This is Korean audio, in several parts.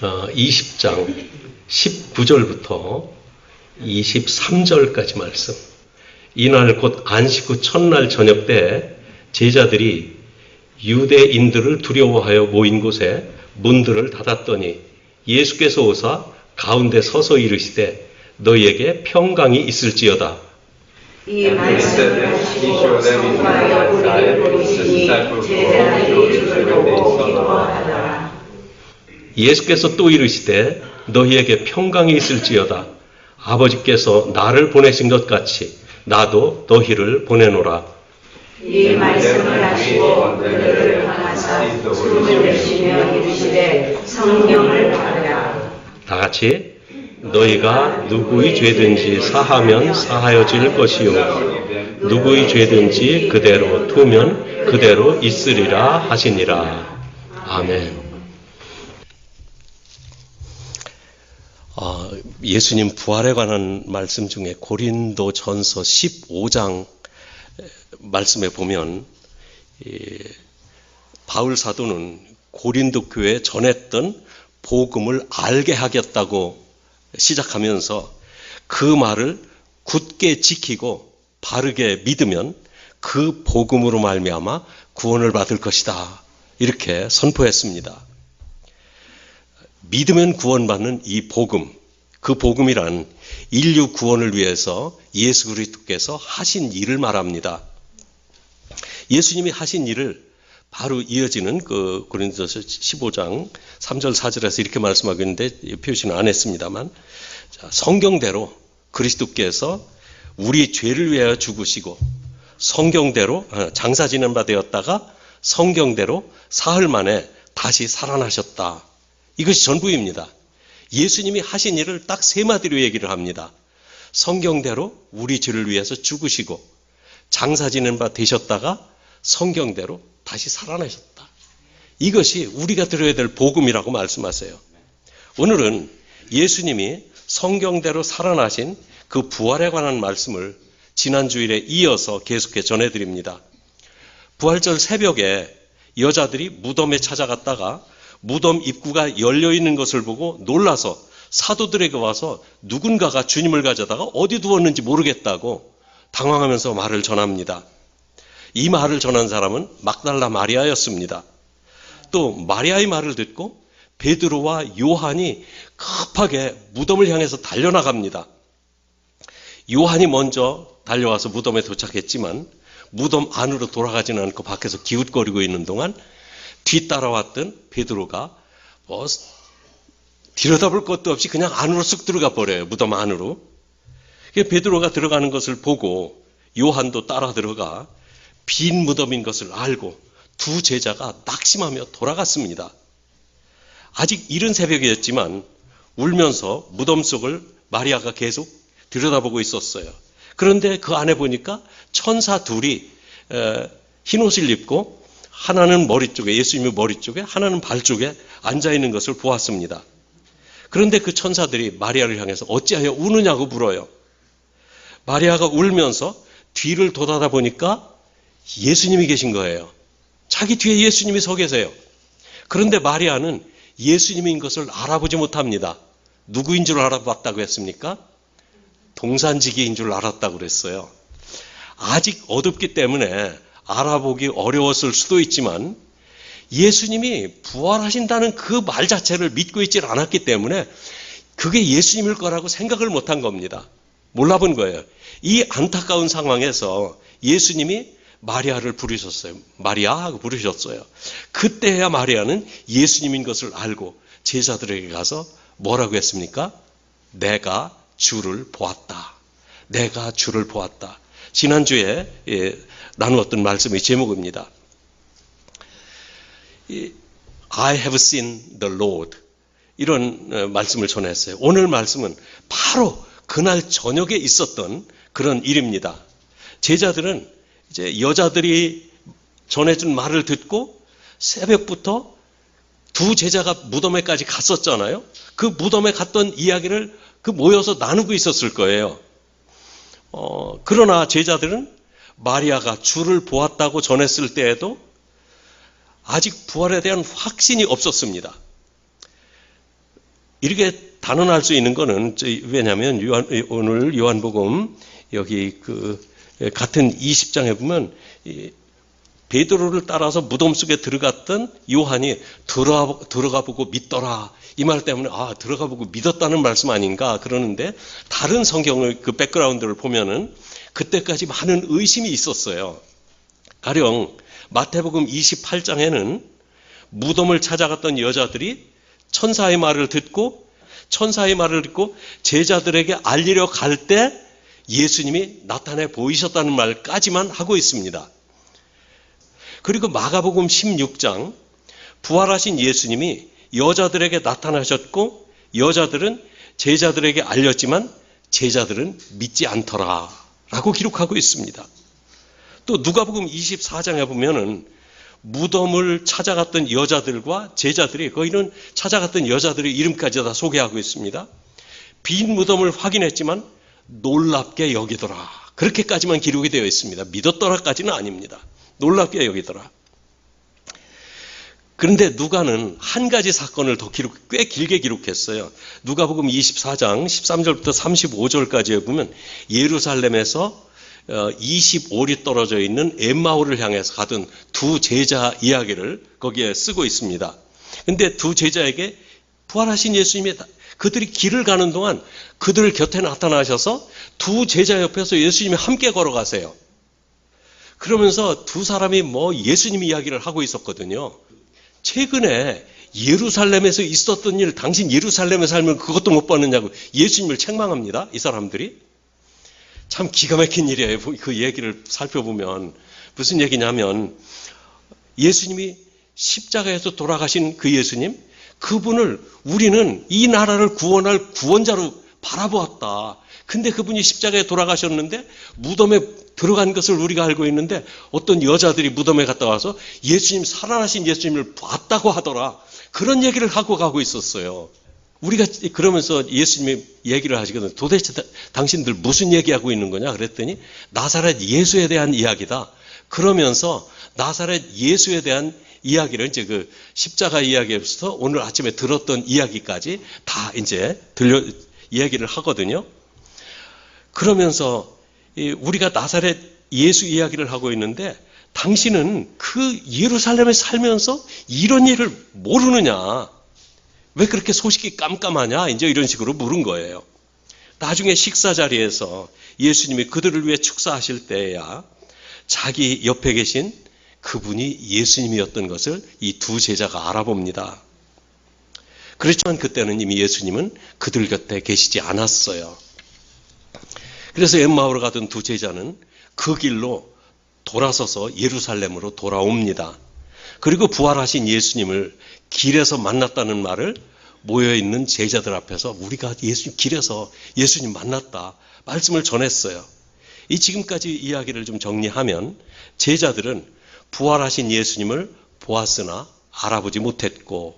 20장 19절부터 23절까지 말씀. 이날 곧 안식 후 첫날 저녁 때 제자들이 유대인들을 두려워하여 모인 곳에 문들을 닫았더니 예수께서 오사 가운데 서서 이르시되 너희에게 평강이 있을지어다. 이 말씀을 하시고 성과 여부를 보이시니 제자들이 주를 보고 기뻐하더라. 예수께서 또 이르시되 너희에게 평강이 있을지어다. 아버지께서 나를 보내신 것 같이 나도 너희를 보내노라. 이 말씀을 하시고 그들을 향하사 숨을 내쉬며 이르시되 성령을 받으라. 다 같이 너희가 누구의 죄든지 사하면 사하여질 것이요 누구의 죄든지 그대로 두면 그대로 있으리라 하시니라. 아멘. 예수님 부활에 관한 말씀 중에 고린도전서 15장 말씀에 보면 바울 사도는 고린도 교회에 전했던 복음을 알게 하겠다고 시작하면서 그 말을 굳게 지키고 바르게 믿으면 그 복음으로 말미암아 구원을 받을 것이다. 이렇게 선포했습니다. 믿으면 구원받는 이 복음, 그 복음이란 인류 구원을 위해서 예수 그리스도께서 하신 일을 말합니다. 예수님이 하신 일을 바로 이어지는 그 고린도서 15장 3절 4절에서 이렇게 말씀하고 있는데 표시는 안 했습니다만, 성경대로 그리스도께서 우리 죄를 위하여 죽으시고 성경대로 장사 지낸 바 되었다가 성경대로 사흘 만에 다시 살아나셨다. 이것이 전부입니다. 예수님이 하신 일을 딱 세 마디로 얘기를 합니다. 성경대로 우리 죄를 위해서 죽으시고 장사 지낸 바 되셨다가 성경대로 다시 살아나셨다. 이것이 우리가 들어야 될 복음이라고 말씀하세요. 오늘은 예수님이 성경대로 살아나신 그 부활에 관한 말씀을 지난 주일에 이어서 계속해 전해드립니다. 부활절 새벽에 여자들이 무덤에 찾아갔다가 무덤 입구가 열려있는 것을 보고 놀라서 사도들에게 와서 누군가가 주님을 가져다가 어디 두었는지 모르겠다고 당황하면서 말을 전합니다. 이 말을 전한 사람은 막달라 마리아였습니다. 또 마리아의 말을 듣고 베드로와 요한이 급하게 무덤을 향해서 달려나갑니다. 요한이 먼저 달려와서 무덤에 도착했지만 무덤 안으로 돌아가지는 않고 밖에서 기웃거리고 있는 동안 뒤따라왔던 베드로가 들여다볼 것도 없이 그냥 안으로 쑥 들어가 버려요. 무덤 안으로. 베드로가 들어가는 것을 보고 요한도 따라 들어가 빈 무덤인 것을 알고 두 제자가 낙심하며 돌아갔습니다. 아직 이른 새벽이었지만 울면서 무덤 속을 마리아가 계속 들여다보고 있었어요. 그런데 그 안에 보니까 천사 둘이 흰 옷을 입고 하나는 머리 쪽에, 예수님의 머리 쪽에, 하나는 발 쪽에 앉아있는 것을 보았습니다. 그런데 그 천사들이 마리아를 향해서 어찌하여 우느냐고 물어요. 마리아가 울면서 뒤를 돌아다보니까 예수님이 계신 거예요. 자기 뒤에 예수님이 서 계세요. 그런데 마리아는 예수님인 것을 알아보지 못합니다. 누구인 줄 알아봤다고 했습니까? 동산지기인 줄 알았다고 그랬어요. 아직 어둡기 때문에 알아보기 어려웠을 수도 있지만 예수님이 부활하신다는 그 말 자체를 믿고 있지 않았기 때문에 그게 예수님일 거라고 생각을 못한 겁니다. 몰라본 거예요. 이 안타까운 상황에서 예수님이 마리아를 부르셨어요. 마리아 하고 부르셨어요. 그때야 마리아는 예수님인 것을 알고 제자들에게 가서 뭐라고 했습니까? 내가 주를 보았다. 내가 주를 보았다. 지난주에 나누었던 말씀의 제목입니다. I have seen the Lord. 이런 말씀을 전했어요. 오늘 말씀은 바로 그날 저녁에 있었던 그런 일입니다. 제자들은 이제 여자들이 전해준 말을 듣고 새벽부터 두 제자가 무덤에까지 갔었잖아요. 그 무덤에 갔던 이야기를 모여서 나누고 있었을 거예요. 그러나 제자들은 마리아가 주를 보았다고 전했을 때에도 아직 부활에 대한 확신이 없었습니다. 이렇게 단언할 수 있는 거는 왜냐하면 오늘 요한복음 여기 같은 20장에 보면 베드로를 따라서 무덤 속에 들어갔던 요한이 들어가 보고 믿더라. 이 말 때문에 들어가 보고 믿었다는 말씀 아닌가 그러는데 다른 성경의 그 백그라운드를 보면은 그때까지 많은 의심이 있었어요. 가령 마태복음 28장에는 무덤을 찾아갔던 여자들이 천사의 말을 듣고 제자들에게 알리려 갈 때 예수님이 나타내 보이셨다는 말까지만 하고 있습니다. 그리고 마가복음 16장 부활하신 예수님이 여자들에게 나타나셨고 여자들은 제자들에게 알렸지만 제자들은 믿지 않더라 라고 기록하고 있습니다. 또 누가복음 24장에 보면은 무덤을 찾아갔던 여자들과 제자들이 거기는 찾아갔던 여자들의 이름까지 다 소개하고 있습니다. 빈 무덤을 확인했지만 놀랍게 여기더라. 그렇게까지만 기록이 되어 있습니다. 믿었더라까지는 아닙니다. 놀랍게 여기더라. 그런데 누가는 한 가지 사건을 더 꽤 길게 기록했어요. 누가복음 24장 13절부터 35절까지에 보면 예루살렘에서 25리 떨어져 있는 엠마오를 향해서 가던 두 제자 이야기를 거기에 쓰고 있습니다. 그런데 두 제자에게 부활하신 예수님이 그들이 길을 가는 동안 그들 곁에 나타나셔서 두 제자 옆에서 예수님이 함께 걸어가세요. 그러면서 두 사람이 예수님 이야기를 하고 있었거든요. 최근에 예루살렘에서 있었던 일, 당신 예루살렘에 살면 그것도 못 봤느냐고 예수님을 책망합니다. 이 사람들이. 참 기가 막힌 일이에요. 그 얘기를 살펴보면 무슨 얘기냐면 예수님이 십자가에서 돌아가신 그 예수님, 그분을 우리는 이 나라를 구원할 구원자로 바라보았다. 근데 그분이 십자가에 돌아가셨는데 무덤에 들어간 것을 우리가 알고 있는데 어떤 여자들이 무덤에 갔다 와서 예수님, 살아나신 예수님을 봤다고 하더라. 그런 얘기를 하고 가고 있었어요. 우리가 그러면서 예수님이 얘기를 하시거든요. 도대체 당신들 무슨 얘기하고 있는 거냐 그랬더니 나사렛 예수에 대한 이야기다. 그러면서 나사렛 예수에 대한 이야기를 이제 그 십자가 이야기에서 오늘 아침에 들었던 이야기까지 다 이제 이야기를 하거든요. 그러면서 우리가 나사렛 예수 이야기를 하고 있는데 당신은 그 예루살렘에 살면서 이런 일을 모르느냐? 왜 그렇게 소식이 깜깜하냐? 이제 이런 식으로 물은 거예요. 나중에 식사 자리에서 예수님이 그들을 위해 축사하실 때야 자기 옆에 계신 그분이 예수님이었던 것을 이 두 제자가 알아봅니다. 그렇지만 그때는 이미 예수님은 그들 곁에 계시지 않았어요. 그래서 엠마오로 가던 두 제자는 그 길로 돌아서서 예루살렘으로 돌아옵니다. 그리고 부활하신 예수님을 길에서 만났다는 말을 모여있는 제자들 앞에서 우리가 길에서 예수님 만났다 말씀을 전했어요. 이 지금까지 이야기를 좀 정리하면 제자들은 부활하신 예수님을 보았으나 알아보지 못했고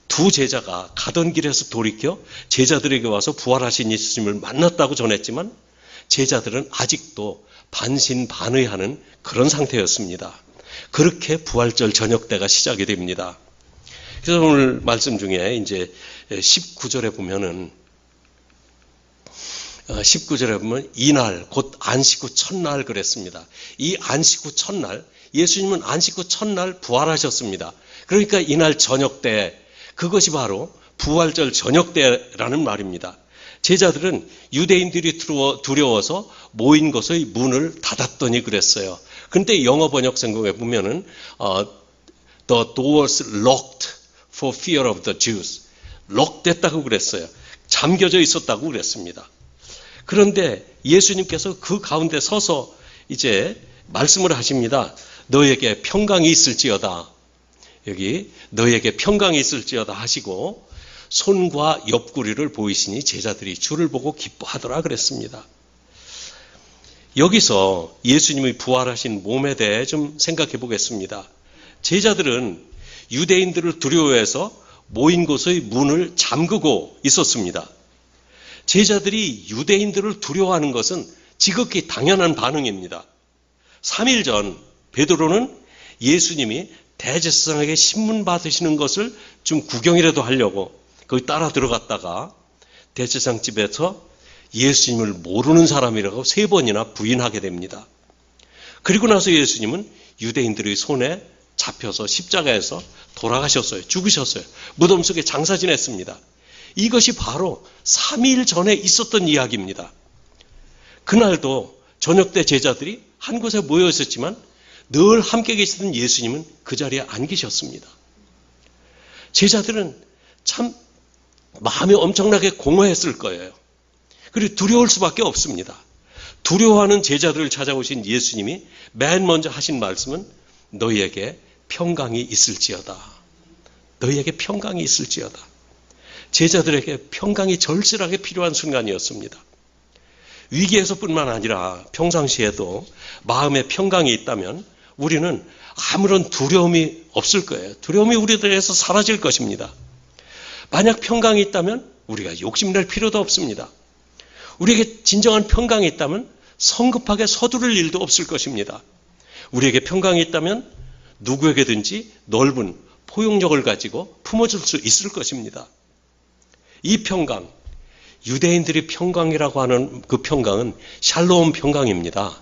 두 제자가 가던 길에서 돌이켜 제자들에게 와서 부활하신 예수님을 만났다고 전했지만 제자들은 아직도 반신반의하는 그런 상태였습니다. 그렇게 부활절 저녁 때가 시작이 됩니다. 그래서 오늘 말씀 중에 이제 19절에 보면 이날 곧 안식 후 첫날 그랬습니다. 이 안식 후 첫날 예수님은 안식 후 첫날 부활하셨습니다. 그러니까 이날 저녁 때 그것이 바로 부활절 저녁 때라는 말입니다. 제자들은 유대인들이 두려워서 모인 곳의 문을 닫았더니 그랬어요. 그런데 영어 번역 성경에 보면은 the doors locked for fear of the Jews. 록됐다고 그랬어요. 잠겨져 있었다고 그랬습니다. 그런데 예수님께서 그 가운데 서서 이제 말씀을 하십니다. 너에게 평강이 있을지어다. 여기 너에게 평강이 있을지어다 하시고 손과 옆구리를 보이시니 제자들이 주를 보고 기뻐하더라 그랬습니다. 여기서 예수님의 부활하신 몸에 대해 좀 생각해 보겠습니다. 제자들은 유대인들을 두려워해서 모인 곳의 문을 잠그고 있었습니다. 제자들이 유대인들을 두려워하는 것은 지극히 당연한 반응입니다. 3일 전 베드로는 예수님이 대제사장에게 신문 받으시는 것을 좀 구경이라도 하려고 거기 따라 들어갔다가 대제사장집에서 예수님을 모르는 사람이라고 3번이나 부인하게 됩니다. 그리고 나서 예수님은 유대인들의 손에 잡혀서 십자가에서 돌아가셨어요. 죽으셨어요. 무덤 속에 장사 지냈습니다. 이것이 바로 3일 전에 있었던 이야기입니다. 그날도 저녁 때 제자들이 한 곳에 모여 있었지만 늘 함께 계시던 예수님은 그 자리에 안 계셨습니다. 제자들은 참 마음이 엄청나게 공허했을 거예요. 그리고 두려울 수밖에 없습니다. 두려워하는 제자들을 찾아오신 예수님이 맨 먼저 하신 말씀은 너희에게 평강이 있을지어다. 너희에게 평강이 있을지어다. 제자들에게 평강이 절실하게 필요한 순간이었습니다. 위기에서뿐만 아니라 평상시에도 마음에 평강이 있다면 우리는 아무런 두려움이 없을 거예요. 두려움이 우리들에게서 사라질 것입니다. 만약 평강이 있다면 우리가 욕심낼 필요도 없습니다. 우리에게 진정한 평강이 있다면 성급하게 서두를 일도 없을 것입니다. 우리에게 평강이 있다면 누구에게든지 넓은 포용력을 가지고 품어줄 수 있을 것입니다. 이 평강, 유대인들이 평강이라고 하는 그 평강은 샬롬 평강입니다.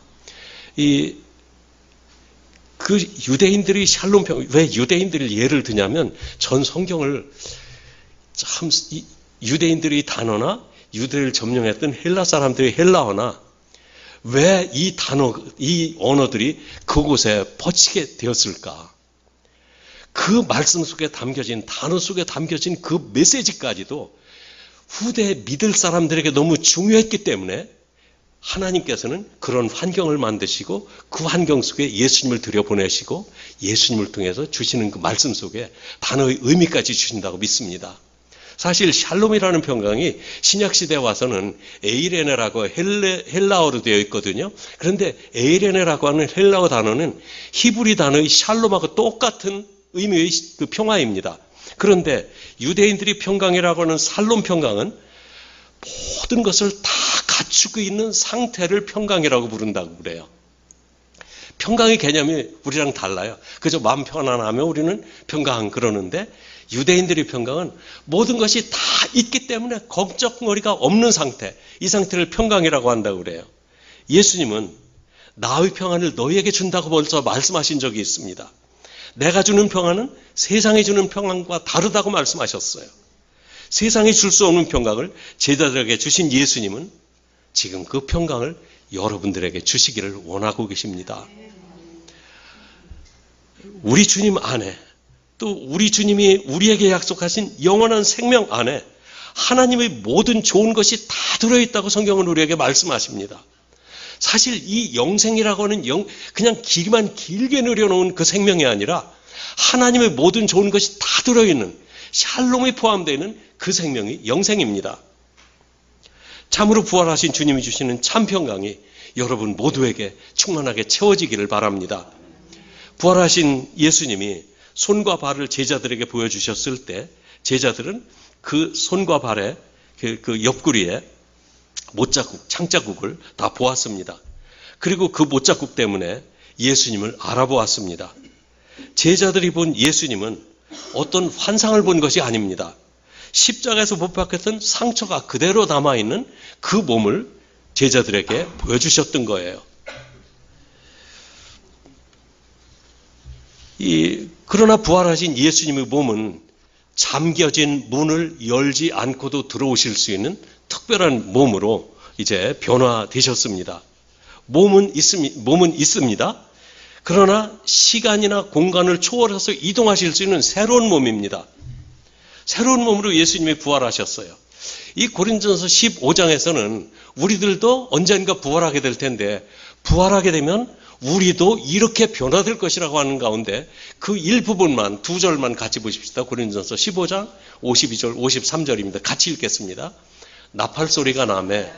그 유대인들이 샬롬 평강, 왜 유대인들을 예를 드냐면 전 성경을 참 유대인들의 단어나 유대를 점령했던 헬라 사람들의 헬라어나 왜 이 단어, 이 언어들이 그곳에 퍼지게 되었을까? 그 말씀 속에 담겨진, 단어 속에 담겨진 그 메시지까지도 후대 믿을 사람들에게 너무 중요했기 때문에 하나님께서는 그런 환경을 만드시고 그 환경 속에 예수님을 들여보내시고 예수님을 통해서 주시는 그 말씀 속에 단어의 의미까지 주신다고 믿습니다. 사실 샬롬이라는 평강이 신약시대에 와서는 에이레네라고 헬라어로 되어 있거든요. 그런데 에이레네라고 하는 헬라어 단어는 히브리 단어의 샬롬하고 똑같은 의미의 그 평화입니다. 그런데 유대인들이 평강이라고 하는 샬롬 평강은 모든 것을 다 갖추고 있는 상태를 평강이라고 부른다고 그래요. 평강의 개념이 우리랑 달라요. 그저 마음 편안하면 우리는 평강 그러는데 유대인들의 평강은 모든 것이 다 있기 때문에 걱정거리가 없는 상태, 이 상태를 평강이라고 한다고 그래요. 예수님은 나의 평안을 너희에게 준다고 벌써 말씀하신 적이 있습니다. 내가 주는 평안은 세상이 주는 평안과 다르다고 말씀하셨어요. 세상이 줄 수 없는 평강을 제자들에게 주신 예수님은 지금 그 평강을 여러분들에게 주시기를 원하고 계십니다. 우리 주님 안에 또 우리 주님이 우리에게 약속하신 영원한 생명 안에 하나님의 모든 좋은 것이 다 들어있다고 성경은 우리에게 말씀하십니다. 사실 이 영생이라고 하는 그냥 길만 길게 늘여놓은 그 생명이 아니라 하나님의 모든 좋은 것이 다 들어있는 샬롬이 포함되어 있는 그 생명이 영생입니다. 참으로 부활하신 주님이 주시는 참 평강이 여러분 모두에게 충만하게 채워지기를 바랍니다. 부활하신 예수님이 손과 발을 제자들에게 보여주셨을 때 제자들은 그 손과 발의 그 옆구리에 못자국, 창자국을 다 보았습니다. 그리고 그 못자국 때문에 예수님을 알아보았습니다. 제자들이 본 예수님은 어떤 환상을 본 것이 아닙니다. 십자가에서 못 박혔던 상처가 그대로 남아있는 그 몸을 제자들에게 보여주셨던 거예요. 그러나 부활하신 예수님의 몸은 잠겨진 문을 열지 않고도 들어오실 수 있는 특별한 몸으로 이제 변화되셨습니다. 몸은 있습니다. 그러나 시간이나 공간을 초월해서 이동하실 수 있는 새로운 몸입니다. 새로운 몸으로 예수님이 부활하셨어요. 이 고린도전서 15장에서는 우리들도 언젠가 부활하게 될 텐데 부활하게 되면 우리도 이렇게 변화될 것이라고 하는 가운데 그 일부분만 두 절만 같이 보십시다. 고린도전서 15장 52절 53절입니다. 같이 읽겠습니다. 나팔 소리가 나매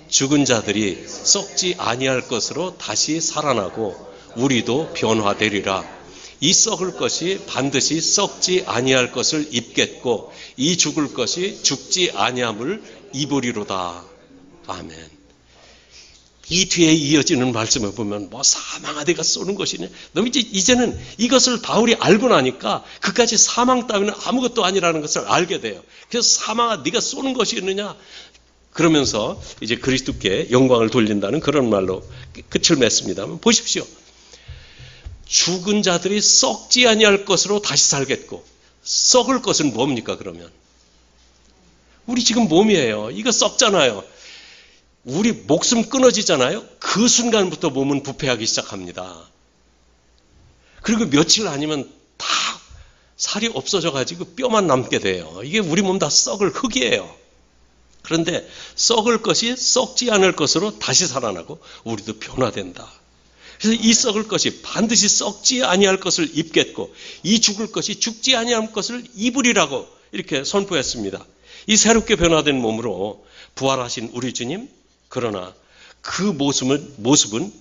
죽은 자들이 썩지 아니할 것으로 다시 살아나고 우리도 변화되리라. 이 썩을 것이 반드시 썩지 아니할 것을 입겠고 이 죽을 것이 죽지 아니함을 입으리로다. 아멘. 이 뒤에 이어지는 말씀을 보면 뭐 사망하되가 쏘는 것이네. 너무 이제는 이것을 바울이 알고 나니까 그까지 사망 따위는 아무것도 아니라는 것을 알게 돼요. 그래서 사망아 네가 쏘는 것이었느냐? 그러면서 이제 그리스도께 영광을 돌린다는 그런 말로 끝을 맺습니다. 보십시오. 죽은 자들이 썩지 아니할 것으로 다시 살겠고, 썩을 것은 뭡니까 그러면? 우리 지금 몸이에요. 이거 썩잖아요. 우리 목숨 끊어지잖아요. 그 순간부터 몸은 부패하기 시작합니다. 그리고 며칠 아니면 다 살이 없어져 가지고 뼈만 남게 돼요. 이게 우리 몸 다 썩을 흙이에요. 그런데 썩을 것이 썩지 않을 것으로 다시 살아나고 우리도 변화된다. 그래서 이 썩을 것이 반드시 썩지 아니할 것을 입겠고 이 죽을 것이 죽지 아니할 것을 입으리라고 이렇게 선포했습니다. 이 새롭게 변화된 몸으로 부활하신 우리 주님, 그러나 그 모습은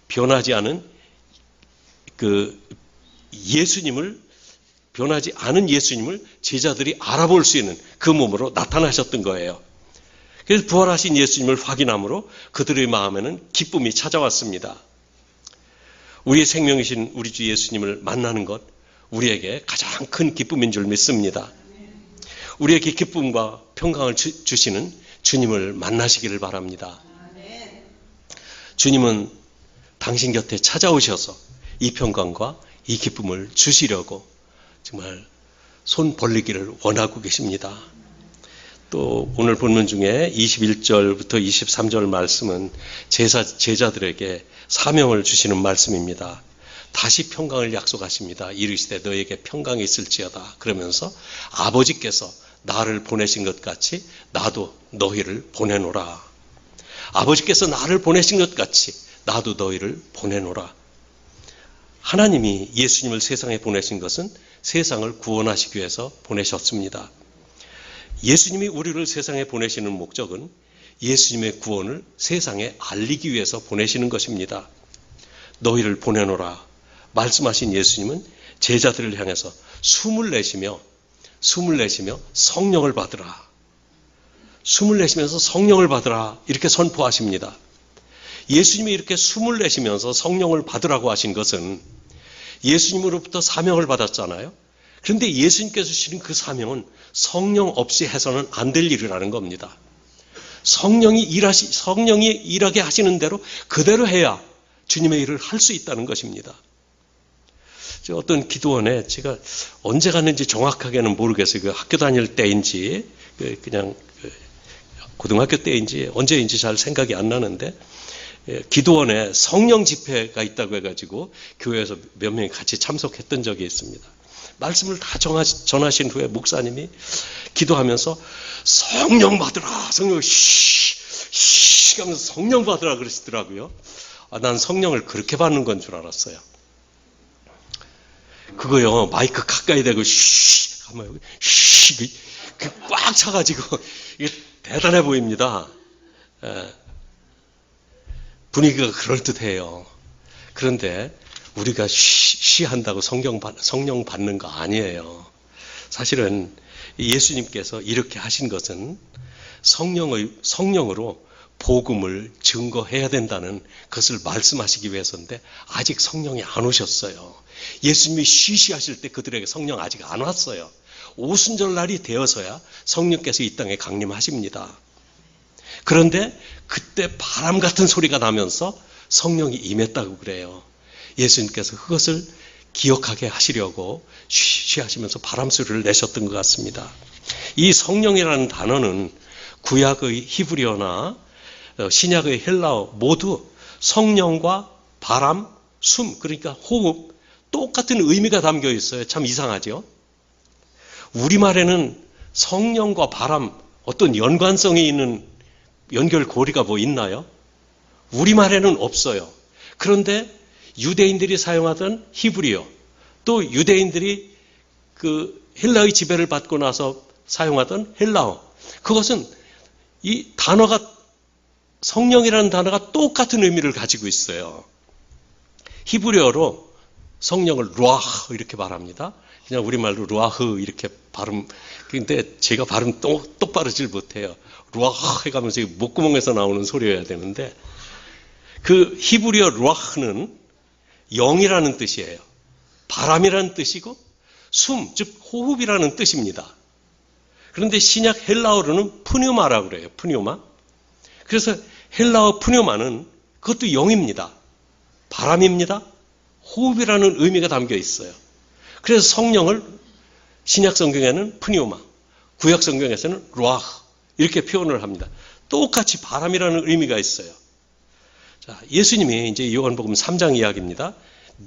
변하지 않은 변하지 않은 예수님을 제자들이 알아볼 수 있는 그 몸으로 나타나셨던 거예요. 그래서 부활하신 예수님을 확인함으로 그들의 마음에는 기쁨이 찾아왔습니다. 우리의 생명이신 우리 주 예수님을 만나는 것, 우리에게 가장 큰 기쁨인 줄 믿습니다. 우리에게 기쁨과 평강을 주시는 주님을 만나시기를 바랍니다. 주님은 당신 곁에 찾아오셔서 이 평강과 이 기쁨을 주시려고 정말 손 벌리기를 원하고 계십니다. 또 오늘 본문 중에 21절부터 23절 말씀은 제자들에게 사명을 주시는 말씀입니다. 다시 평강을 약속하십니다. 이르시되 너에게 평강이 있을지어다. 그러면서 아버지께서 나를 보내신 것 같이 나도 너희를 보내노라. 아버지께서 나를 보내신 것 같이 나도 너희를 보내노라. 하나님이 예수님을 세상에 보내신 것은 세상을 구원하시기 위해서 보내셨습니다. 예수님이 우리를 세상에 보내시는 목적은 예수님의 구원을 세상에 알리기 위해서 보내시는 것입니다. 너희를 보내노라 말씀하신 예수님은 제자들을 향해서 숨을 내쉬며 성령을 받으라. 숨을 내쉬면서 성령을 받으라 이렇게 선포하십니다. 예수님이 이렇게 숨을 내쉬면서 성령을 받으라고 하신 것은 예수님으로부터 사명을 받았잖아요. 그런데 예수님께서 주시는 그 사명은 성령 없이 해서는 안 될 일이라는 겁니다. 성령이 일하게 하시는 대로 그대로 해야 주님의 일을 할 수 있다는 것입니다. 어떤 기도원에 제가 언제 갔는지 정확하게는 모르겠어요. 그 학교 다닐 때인지 그냥 고등학교 때인지 언제인지 잘 생각이 안 나는데 기도원에 성령 집회가 있다고 해가지고 교회에서 몇 명이 같이 참석했던 적이 있습니다. 말씀을 다 전하신 후에 목사님이 기도하면서 성령 받으라, 성령 쉬 하면서 성령 받으라 그러시더라고요. 난 성령을 그렇게 받는 건 줄 알았어요. 그거요, 마이크 가까이 대고 하면 꽉 차가지고 이게 대단해 보입니다. 분위기가 그럴듯해요. 그런데 우리가 한다고 성령 받는 거 아니에요. 사실은 예수님께서 이렇게 하신 것은 성령으로 복음을 증거해야 된다는 것을 말씀하시기 위해서인데 아직 성령이 안 오셨어요. 예수님이 쉬쉬하실 때 그들에게 성령 아직 안 왔어요. 오순절날이 되어서야 성령께서 이 땅에 강림하십니다. 그런데 그때 바람 같은 소리가 나면서 성령이 임했다고 그래요. 예수님께서 그것을 기억하게 하시려고 쉬쉬하시면서 바람 소리를 내셨던 것 같습니다. 이 성령이라는 단어는 구약의 히브리어나 신약의 헬라어 모두 성령과 바람, 숨, 그러니까 호흡 똑같은 의미가 담겨 있어요. 참 이상하죠? 우리말에는 성령과 바람 어떤 연관성이 있는 연결고리가 뭐 있나요? 우리말에는 없어요. 그런데 유대인들이 사용하던 히브리어, 또 유대인들이 그 헬라의 지배를 받고 나서 사용하던 헬라어, 그것은 이 단어가 성령이라는 단어가 똑같은 의미를 가지고 있어요. 히브리어로 성령을 루아흐 이렇게 말합니다. 그냥 우리말로 루아흐 이렇게 발음. 근데 제가 발음 똑바르질 못해요. 루아흐 해가면서 목구멍에서 나오는 소리여야 되는데 그 히브리어 루아흐는 영이라는 뜻이에요. 바람이라는 뜻이고 숨, 즉 호흡이라는 뜻입니다. 그런데 신약 헬라어로는 푸뉴마라고 그래요. 푸뉴마. 그래서 헬라어 푸뉴마는 그것도 영입니다. 바람입니다. 호흡이라는 의미가 담겨 있어요. 그래서 성령을 신약 성경에는 푸뉴마, 구약 성경에서는 루아흐 이렇게 표현을 합니다. 똑같이 바람이라는 의미가 있어요. 자, 예수님이 이제 요한복음 3장 이야기입니다.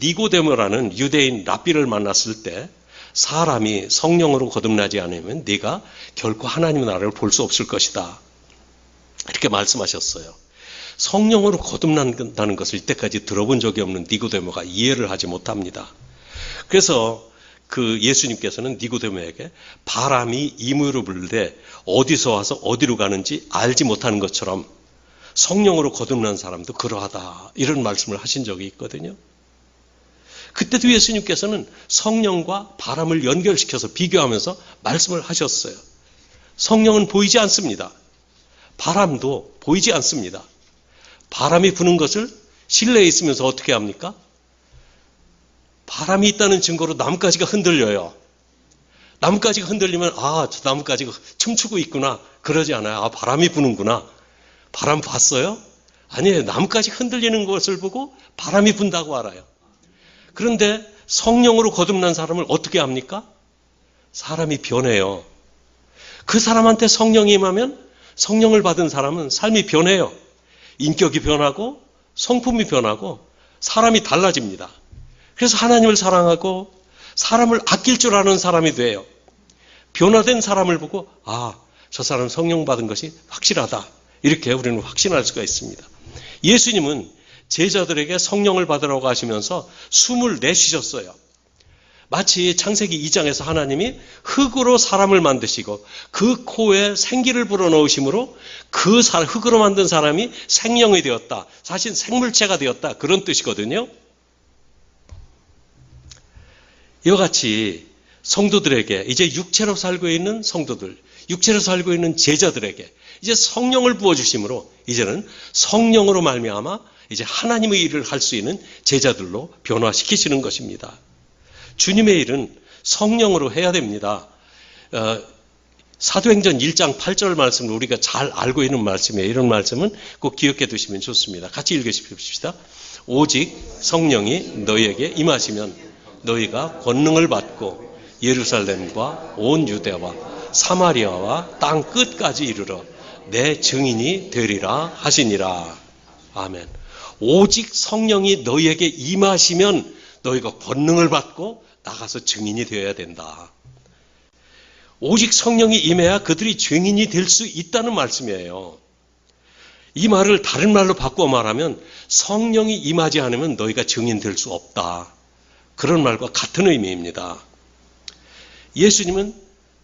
니고데모라는 유대인 랍비를 만났을 때 사람이 성령으로 거듭나지 않으면 네가 결코 하나님의 나라를 볼 수 없을 것이다. 이렇게 말씀하셨어요. 성령으로 거듭난다는 것을 이때까지 들어본 적이 없는 니고데모가 이해를 하지 못합니다. 그래서 그 예수님께서는 니고데모에게 바람이 임의로 불되 어디서 와서 어디로 가는지 알지 못하는 것처럼 성령으로 거듭난 사람도 그러하다. 이런 말씀을 하신 적이 있거든요. 그때도 예수님께서는 성령과 바람을 연결시켜서 비교하면서 말씀을 하셨어요. 성령은 보이지 않습니다. 바람도 보이지 않습니다. 바람이 부는 것을 실내에 있으면서 어떻게 합니까? 바람이 있다는 증거로 나뭇가지가 흔들려요. 나뭇가지가 흔들리면 아, 저 나뭇가지가 춤추고 있구나. 그러지 않아요. 아, 바람이 부는구나. 바람 봤어요? 아니에요. 나뭇가지 흔들리는 것을 보고 바람이 분다고 알아요. 그런데 성령으로 거듭난 사람을 어떻게 합니까? 사람이 변해요. 그 사람한테 성령이 임하면 성령을 받은 사람은 삶이 변해요. 인격이 변하고 성품이 변하고 사람이 달라집니다. 그래서 하나님을 사랑하고 사람을 아낄 줄 아는 사람이 돼요. 변화된 사람을 보고 아, 저 사람 성령 받은 것이 확실하다. 이렇게 우리는 확신할 수가 있습니다. 예수님은 제자들에게 성령을 받으라고 하시면서 숨을 내쉬셨어요. 마치 창세기 2장에서 하나님이 흙으로 사람을 만드시고 그 코에 생기를 불어넣으심으로 그 흙으로 만든 사람이 생명이 되었다. 사실 생물체가 되었다. 그런 뜻이거든요. 이와 같이 성도들에게 이제 육체로 살고 있는 성도들, 육체로 살고 있는 제자들에게 이제 성령을 부어주심으로 이제는 성령으로 말미암아 이제 하나님의 일을 할 수 있는 제자들로 변화시키시는 것입니다. 주님의 일은 성령으로 해야 됩니다. 사도행전 1장 8절 말씀을 우리가 잘 알고 있는 말씀이에요. 이런 말씀은 꼭 기억해 두시면 좋습니다. 같이 읽으십시다. 오직 성령이 너희에게 임하시면 너희가 권능을 받고 예루살렘과 온 유대와 사마리아와 땅 끝까지 이르러 내 증인이 되리라 하시니라. 아멘. 오직 성령이 너희에게 임하시면 너희가 권능을 받고 나가서 증인이 되어야 된다. 오직 성령이 임해야 그들이 증인이 될 수 있다는 말씀이에요. 이 말을 다른 말로 바꿔 말하면 성령이 임하지 않으면 너희가 증인 될 수 없다. 그런 말과 같은 의미입니다. 예수님은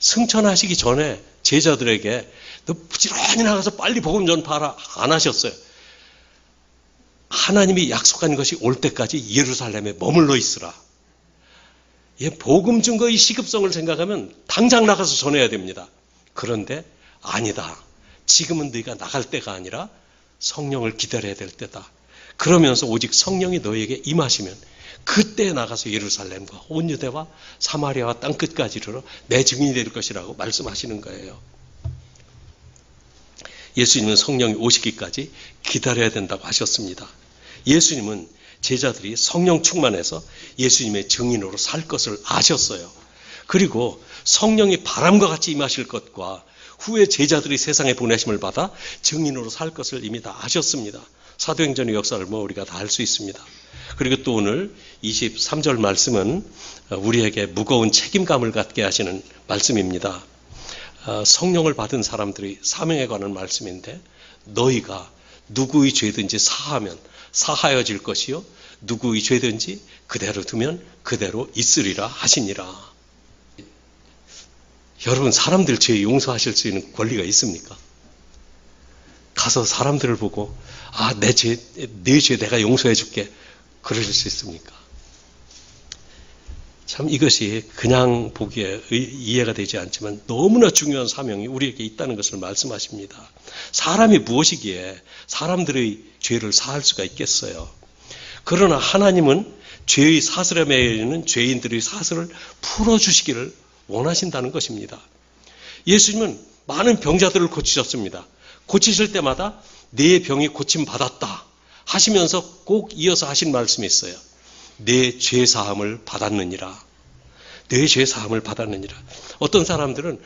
승천하시기 전에 제자들에게 너 부지런히 나가서 빨리 복음 전파하라 안 하셨어요. 하나님이 약속한 것이 올 때까지 예루살렘에 머물러 있으라. 복음 증거의 시급성을 생각하면 당장 나가서 전해야 됩니다. 그런데 아니다. 지금은 너희가 나갈 때가 아니라 성령을 기다려야 될 때다. 그러면서 오직 성령이 너희에게 임하시면 그때 나가서 예루살렘과 온 유대와 사마리아와 땅 끝까지 이르러 내 증인이 될 것이라고 말씀하시는 거예요. 예수님은 성령이 오시기까지 기다려야 된다고 하셨습니다. 예수님은 제자들이 성령 충만해서 예수님의 증인으로 살 것을 아셨어요. 그리고 성령이 바람과 같이 임하실 것과 후에 제자들이 세상에 보내심을 받아 증인으로 살 것을 이미 다 아셨습니다. 사도행전의 역사를 우리가 다 알 수 있습니다. 그리고 또 오늘 23절 말씀은 우리에게 무거운 책임감을 갖게 하시는 말씀입니다. 성령을 받은 사람들이 사명에 관한 말씀인데 너희가 누구의 죄든지 사하면 사하여질 것이요 누구의 죄든지 그대로 두면 그대로 있으리라 하시니라. 여러분 사람들 죄 용서하실 수 있는 권리가 있습니까? 가서 사람들을 보고 아, 내 죄 내가 용서해 줄게 그러실 수 있습니까? 참 이것이 그냥 보기에 이해가 되지 않지만 너무나 중요한 사명이 우리에게 있다는 것을 말씀하십니다. 사람이 무엇이기에 사람들의 죄를 사할 수가 있겠어요. 그러나 하나님은 죄의 사슬에 매여 있는 죄인들의 사슬을 풀어주시기를 원하신다는 것입니다. 예수님은 많은 병자들을 고치셨습니다. 고치실 때마다 내 병이 고침받았다 하시면서 꼭 이어서 하신 말씀이 있어요. 내 죄사함을 받았느니라. 내 죄사함을 받았느니라. 어떤 사람들은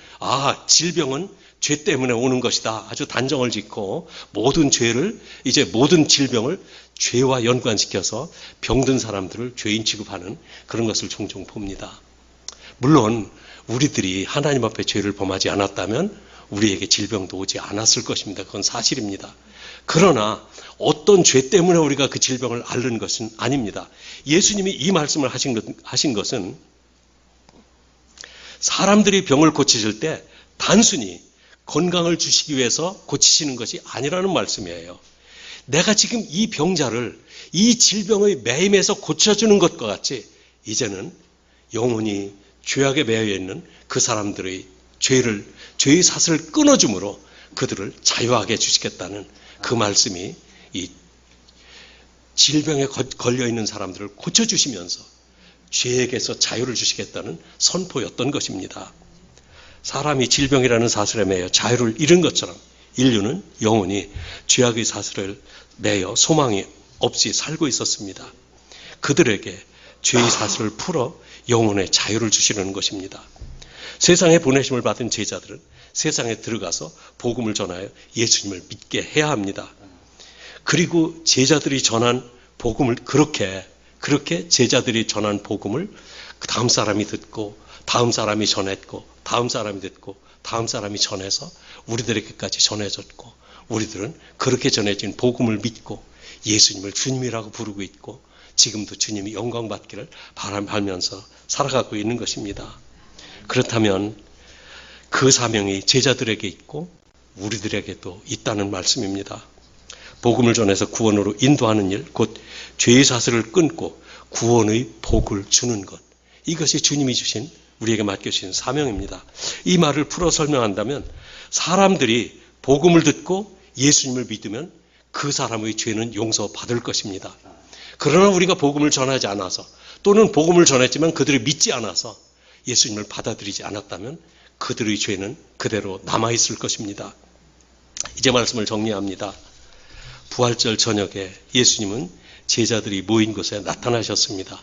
질병은 죄 때문에 오는 것이다. 아주 단정을 짓고 모든 죄를, 이제 모든 질병을 죄와 연관시켜서 병든 사람들을 죄인 취급하는 그런 것을 종종 봅니다. 물론 우리들이 하나님 앞에 죄를 범하지 않았다면 우리에게 질병도 오지 않았을 것입니다. 그건 사실입니다. 그러나 어떤 죄 때문에 우리가 그 질병을 앓는 것은 아닙니다. 예수님이 이 말씀을 하신 것은 사람들이 병을 고치실 때 단순히 건강을 주시기 위해서 고치시는 것이 아니라는 말씀이에요. 내가 지금 이 병자를 이 질병의 매임에서 고쳐주는 것과 같이 이제는 영혼이 죄악에 매여 있는 그 사람들의 죄의 사슬을 끊어줌으로 그들을 자유하게 해주시겠다는 그 말씀이 이 질병에 걸려있는 사람들을 고쳐주시면서 죄에게서 자유를 주시겠다는 선포였던 것입니다. 사람이 질병이라는 사슬에 매여 자유를 잃은 것처럼 인류는 영원히 죄악의 사슬을 매여 소망이 없이 살고 있었습니다. 그들에게 죄의 사슬을 풀어 영혼의 자유를 주시려는 것입니다. 세상에 보내심을 받은 제자들은 세상에 들어가서 복음을 전하여 예수님을 믿게 해야 합니다. 그리고 제자들이 전한 복음을 그렇게 제자들이 전한 복음을 다음 사람이 듣고 다음 사람이 전했고 다음 사람이 듣고 다음 사람이 전해서 우리들에게까지 전해졌고 우리들은 그렇게 전해진 복음을 믿고 예수님을 주님이라고 부르고 있고 지금도 주님이 영광받기를 바라면서 살아가고 있는 것입니다. 그렇다면 그 사명이 제자들에게 있고 우리들에게도 있다는 말씀입니다. 복음을 전해서 구원으로 인도하는 일, 곧 죄의 사슬을 끊고 구원의 복을 주는 것. 이것이 주님이 주신 우리에게 맡겨주신 사명입니다. 이 말을 풀어 설명한다면 사람들이 복음을 듣고 예수님을 믿으면 그 사람의 죄는 용서받을 것입니다. 그러나 우리가 복음을 전하지 않아서 또는 복음을 전했지만 그들이 믿지 않아서 예수님을 받아들이지 않았다면 그들의 죄는 그대로 남아있을 것입니다. 이제 말씀을 정리합니다. 부활절 저녁에 예수님은 제자들이 모인 곳에 나타나셨습니다.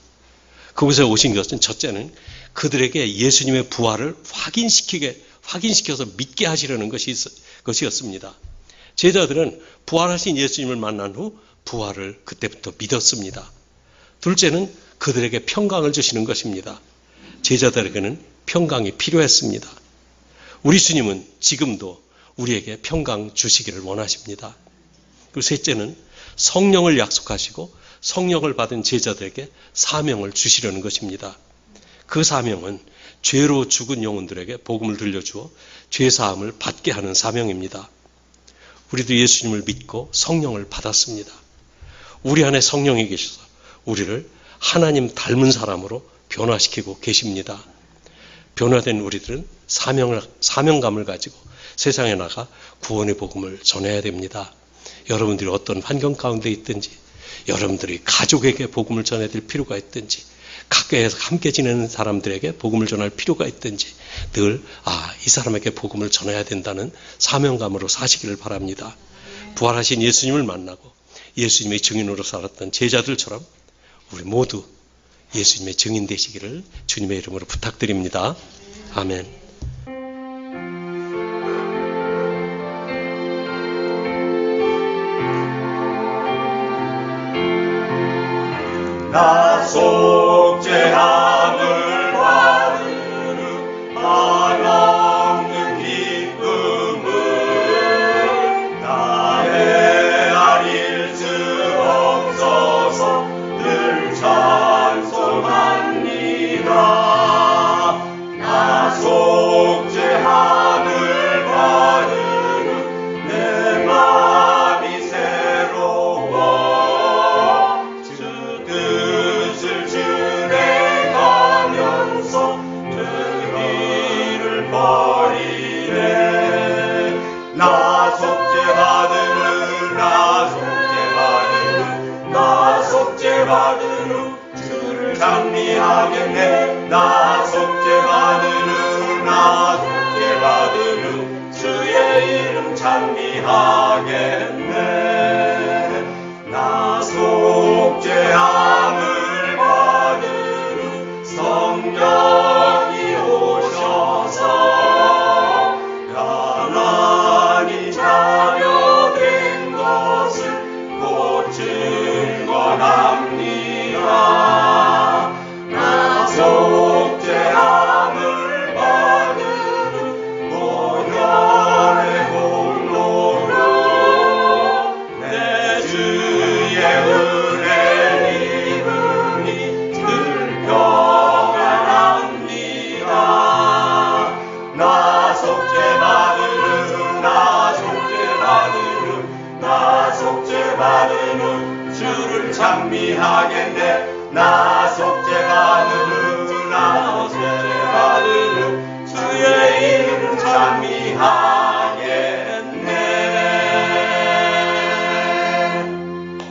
그곳에 오신 것은 첫째는 그들에게 예수님의 부활을 확인시켜서 믿게 하시려는 것이었습니다. 제자들은 부활하신 예수님을 만난 후 부활을 그때부터 믿었습니다. 둘째는 그들에게 평강을 주시는 것입니다. 제자들에게는 평강이 필요했습니다. 우리 주님은 지금도 우리에게 평강 주시기를 원하십니다. 그리고 셋째는 성령을 약속하시고 성령을 받은 제자들에게 사명을 주시려는 것입니다. 그 사명은 죄로 죽은 영혼들에게 복음을 들려주어 죄사함을 받게 하는 사명입니다. 우리도 예수님을 믿고 성령을 받았습니다. 우리 안에 성령이 계셔서 우리를 하나님 닮은 사람으로 변화시키고 계십니다. 변화된 우리들은 사명감을 가지고 세상에 나가 구원의 복음을 전해야 됩니다. 여러분들이 어떤 환경 가운데 있든지 여러분들이 가족에게 복음을 전해드릴 필요가 있든지 가까이에서 함께 지내는 사람들에게 복음을 전할 필요가 있든지 늘 이 사람에게 복음을 전해야 된다는 사명감으로 사시기를 바랍니다. 부활하신 예수님을 만나고 예수님의 증인으로 살았던 제자들처럼 우리 모두 예수님의 증인 되시기를 주님의 이름으로 부탁드립니다. 아멘. 나 속죄함을 받으는 한없는 기쁨을 나 헤아릴 수 없어서 늘 찬송합니다. 나 나 속죄받으는 나 속죄받으는 주의 이름 찬미하겠네. 나 속죄함을 받으는 성령이 오셔서 가난이 자녀된 것을 곧 증거합니다. 나 속죄함을 받으는 보혈의 공로로 내 주의 은혜 입으니 늘 평안합니다. 나 속죄받으는 나 속죄받으는 나 속죄받으는 주를 찬미하겠네. 나 속죄받으는